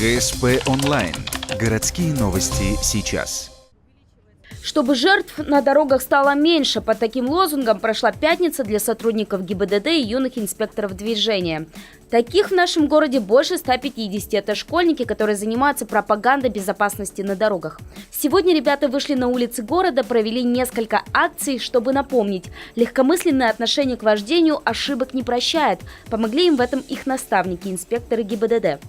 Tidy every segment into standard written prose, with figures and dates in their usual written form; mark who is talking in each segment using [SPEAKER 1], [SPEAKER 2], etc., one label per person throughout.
[SPEAKER 1] ГСП онлайн. Городские новости сейчас.
[SPEAKER 2] Чтобы жертв на дорогах стало меньше, под таким лозунгом прошла пятница для сотрудников ГИБДД и юных инспекторов движения. Таких в нашем городе больше 150. Это школьники, которые занимаются пропагандой безопасности на дорогах. Сегодня ребята вышли на улицы города, провели несколько акций, чтобы напомнить: легкомысленное отношение к вождению ошибок не прощает. Помогли им в этом их наставники, инспекторы ГИБДД.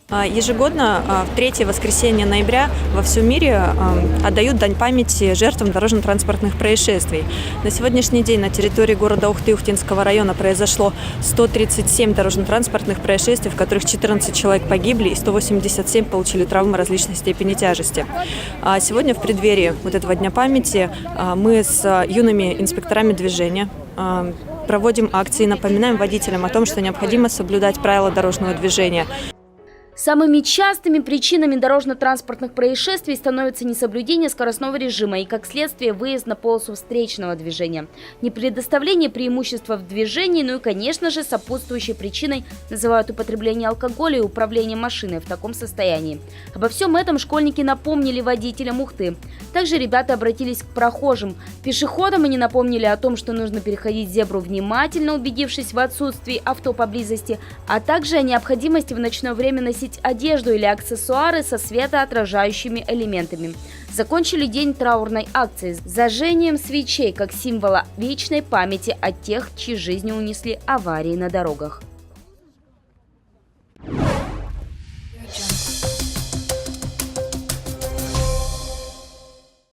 [SPEAKER 3] Ежегодно в третье воскресенье ноября во всем мире отдают дань памяти жертвам дорожно-транспортных происшествий. На сегодняшний день на территории города Ухты Ухтинского района произошло 137 дорожно-транспортных происшествий, в которых 14 человек погибли и 187 получили травмы различной степени тяжести. Сегодня в преддверии вот этого дня памяти мы с юными инспекторами движения проводим акции, напоминаем водителям о том, что необходимо соблюдать правила дорожного движения.
[SPEAKER 2] Самыми частыми причинами дорожно-транспортных происшествий становится несоблюдение скоростного режима и, как следствие, выезд на полосу встречного движения. Не предоставление преимущества в движении, ну и, конечно же, сопутствующей причиной называют употребление алкоголя и управление машиной в таком состоянии. Обо всем этом школьники напомнили водителям Ухты. Также ребята обратились к прохожим. Пешеходам они напомнили о том, что нужно переходить зебру внимательно, убедившись в отсутствии авто поблизости, а также о необходимости в ночное время носить одежду или аксессуары со светоотражающими элементами. Закончили день траурной акцией с зажжением свечей как символа вечной памяти о тех, чьи жизни унесли аварии на дорогах.